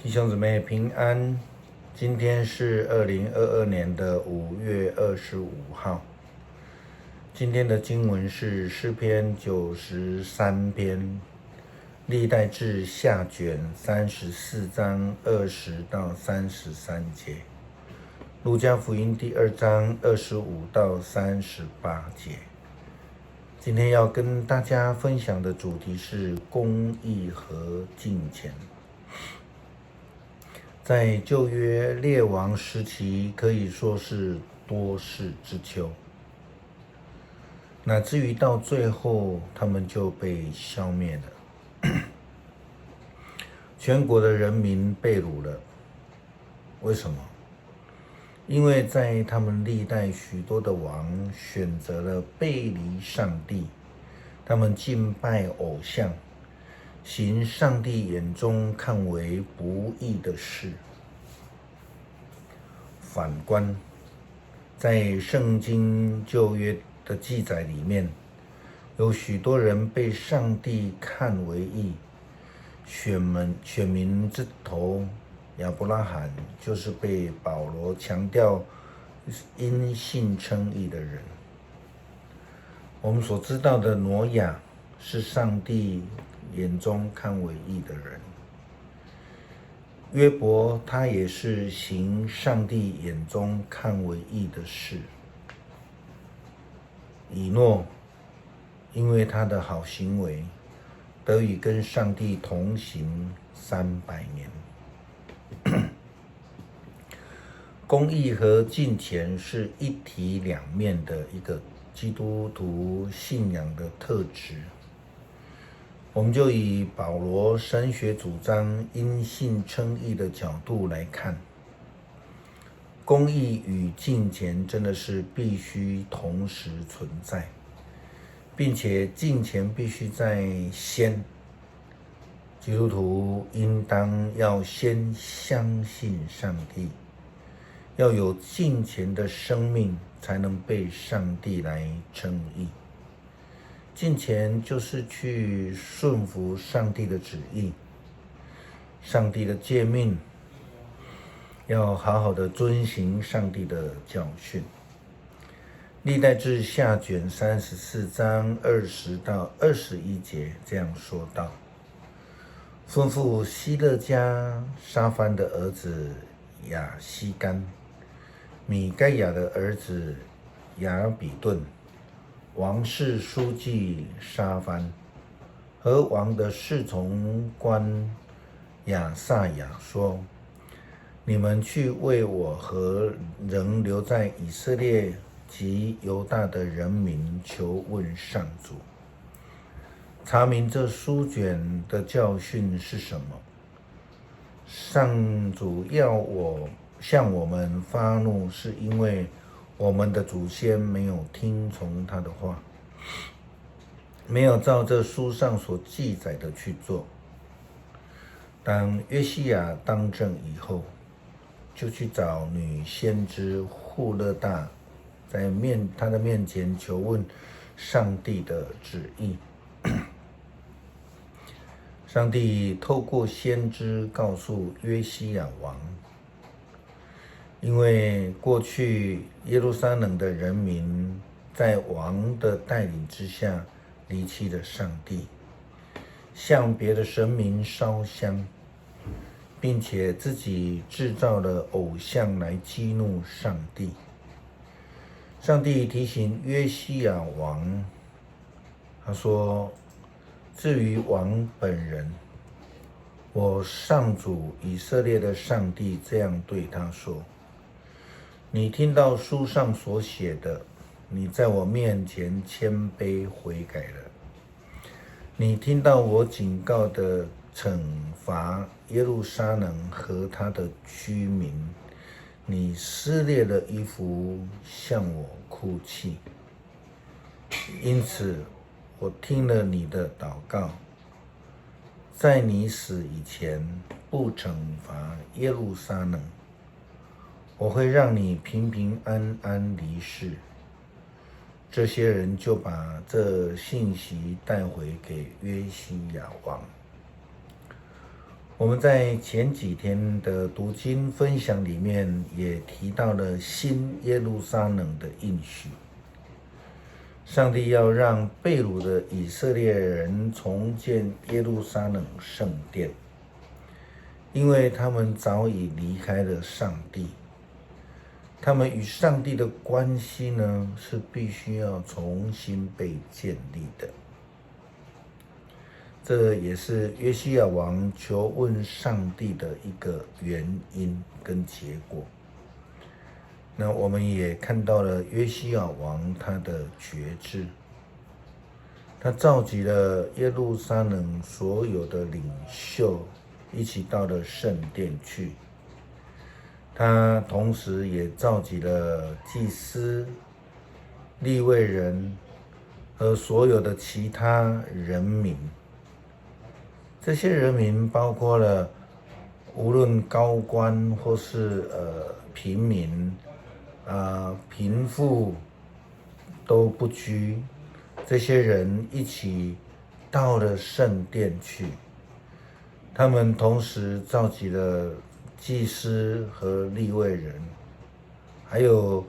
弟兄姊妹平安，今天是2022年的5月25号。今天的经文是诗篇93篇，历代志下卷34章20到33节，路加福音第2章25到38节。今天要跟大家分享的主题是公义和敬虔。在旧约列王时期，可以说是多事之秋，乃至于到最后，他们就被消灭了。全国的人民被掳了。为什么？因为在他们历代许多的王选择了背离上帝，他们敬拜偶像，行上帝眼中看为不义的事。反观在圣经旧约的记载里面，有许多人被上帝看为义，选民之头亚伯拉罕就是被保罗强调因信称义的人。我们所知道的挪亚是上帝眼中看为义的人，约伯他也是行上帝眼中看为义的事。以诺因为他的好行为，得以跟上帝同行300年。公义和敬虔是一体两面的一个基督徒信仰的特质。我们就以保罗神学主张因信称义的角度来看，公义与敬虔真的是必须同时存在，并且敬虔必须在先。基督徒应当要先相信上帝，要有敬虔的生命，才能被上帝来称义。敬虔就是去顺服上帝的旨意，上帝的诫命，要好好的遵行上帝的教训。历代志下卷34章20到21节这样说道：吩咐希勒家沙番的儿子亚希干、米该亚的儿子亚比顿、王室书记沙番和王的侍从官亚萨雅说：你们去为我和仍留在以色列及犹大的人民求问上主，查明这书卷的教训是什么。上主要我向我们发怒，是因为我们的祖先没有听从他的话，没有照这书上所记载的去做。当约西亚当政以后，就去找女先知户勒大，在他的面前求问上帝的旨意。上帝透过先知告诉约西亚王，因为过去耶路撒冷的人民在王的带领之下离弃了上帝，向别的神明烧香，并且自己制造了偶像来激怒上帝。上帝提醒约西亚王，他说：至于王本人，我上主以色列的上帝这样对他说：你听到书上所写的，你在我面前谦卑悔改了。你听到我警告的惩罚耶路撒冷和他的居民，你撕裂了衣服向我哭泣。因此我听了你的祷告，在你死以前不惩罚耶路撒冷，我会让你平平安安离世。这些人就把这信息带回给约西亚王。我们在前几天的读经分享里面也提到了新耶路撒冷的应许，上帝要让被掳的以色列人重建耶路撒冷圣殿，因为他们早已离开了上帝，他们与上帝的关系呢是必须要重新被建立的。这也是约西亚王求问上帝的一个原因跟结果。那我们也看到了约西亚王他的决志，他召集了耶路撒冷所有的领袖一起到了圣殿去，他同时也召集了祭司、利未人和所有的其他人民。这些人民包括了无论高官或是平民，贫富都不拘，这些人一起到了圣殿去。他们同时召集了祭司和利未人，还有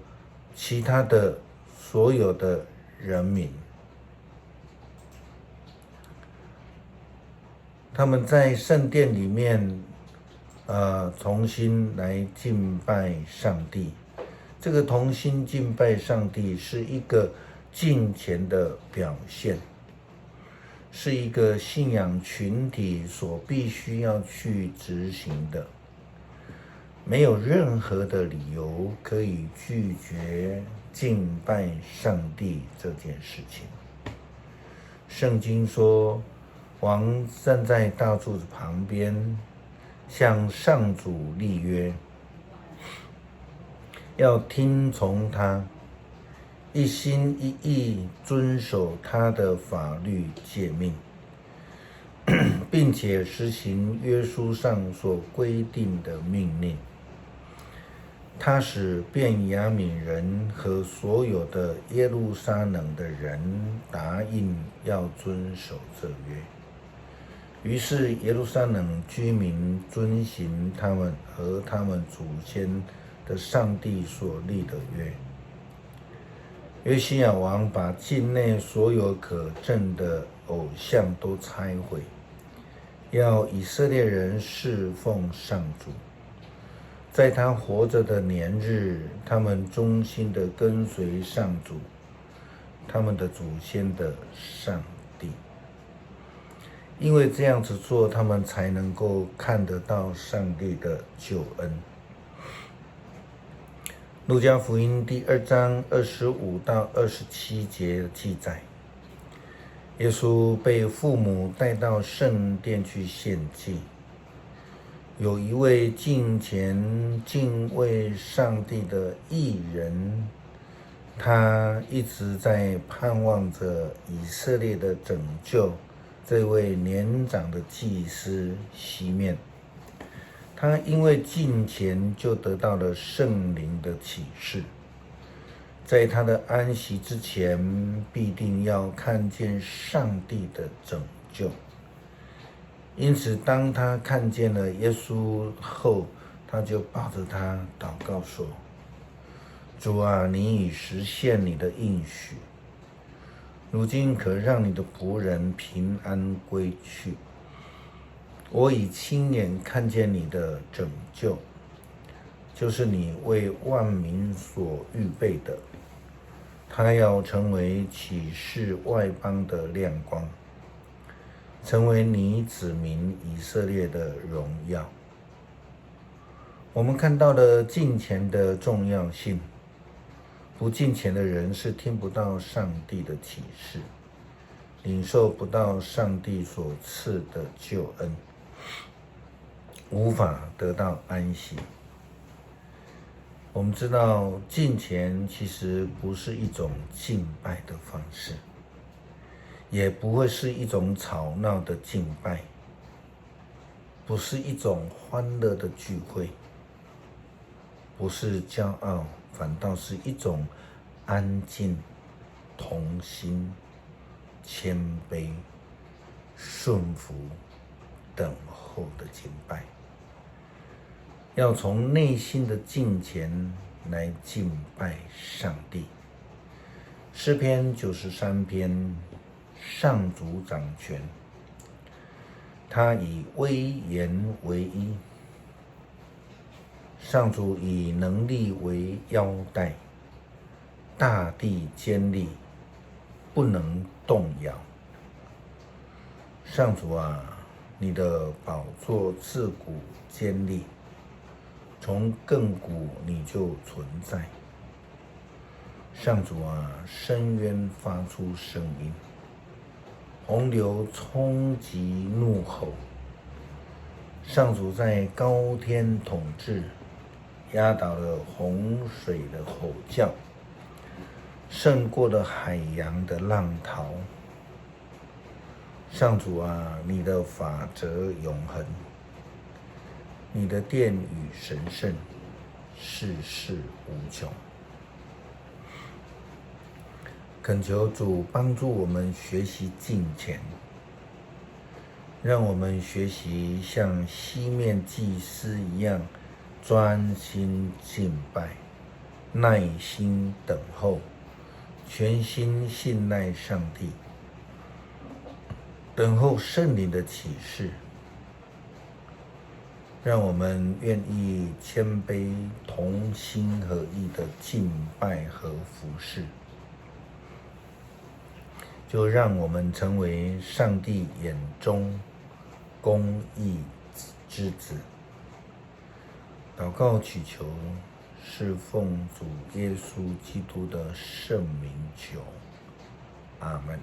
其他的所有的人民。他们在圣殿里面，重新来敬拜上帝。这个同心敬拜上帝是一个敬虔的表现，是一个信仰群体所必须要去执行的。没有任何的理由可以拒绝敬拜上帝这件事情。圣经说，王站在大柱子旁边，向上主立约，要听从他，一心一意遵守他的法律诫命，并且实行约书上所规定的命令。他使便雅悯人和所有的耶路撒冷的人答应要遵守这约。于是耶路撒冷居民遵行他们和他们祖先的上帝所立的约。约西亚王把境内所有可憎的偶像都拆毁，要以色列人侍奉上主。在他活着的年日，他们忠心地跟随上主，他们的祖先的上帝。因为这样子做，他们才能够看得到上帝的救恩。路加福音第2章25到27节记载，耶稣被父母带到圣殿去献祭。有一位敬虔敬畏上帝的义人，他一直在盼望着以色列的拯救。这位年长的祭司西面，他因为敬虔就得到了圣灵的启示，在他的安息之前，必定要看见上帝的拯救。因此当他看见了耶稣后，他就抱着他祷告说，主啊，你已实现你的应许，如今可让你的仆人平安归去。我已亲眼看见你的拯救，就是你为万民所预备的，他要成为启示外邦的亮光，成为你子民以色列的荣耀。我们看到了敬虔的重要性。不敬虔的人是听不到上帝的启示，领受不到上帝所赐的救恩，无法得到安息。我们知道敬虔其实不是一种敬拜的方式，也不会是一种吵闹的敬拜，不是一种欢乐的聚会，不是骄傲，反倒是一种安静、同心、谦卑、顺服、等候的敬拜，要从内心的敬虔来敬拜上帝。诗篇93篇，上主掌权，他以威严为衣，上主以能力为腰带，大地坚立，不能动摇。上主啊，你的宝座自古坚立，从亘古你就存在。上主啊，深渊发出声音，洪流冲击怒吼。上主在高天统治，压倒了洪水的吼叫，胜过了海洋的浪涛。上主啊，你的法则永恒，你的殿宇神圣，世事无穷。恳求主帮助我们学习敬虔，让我们学习像西面祭司一样专心敬拜，耐心等候，全心信赖上帝，等候圣灵的启示。让我们愿意谦卑、同心合意的敬拜和服侍，就让我们成为上帝眼中公义之子。祷告祈求，是奉主耶稣基督的圣名求，阿们。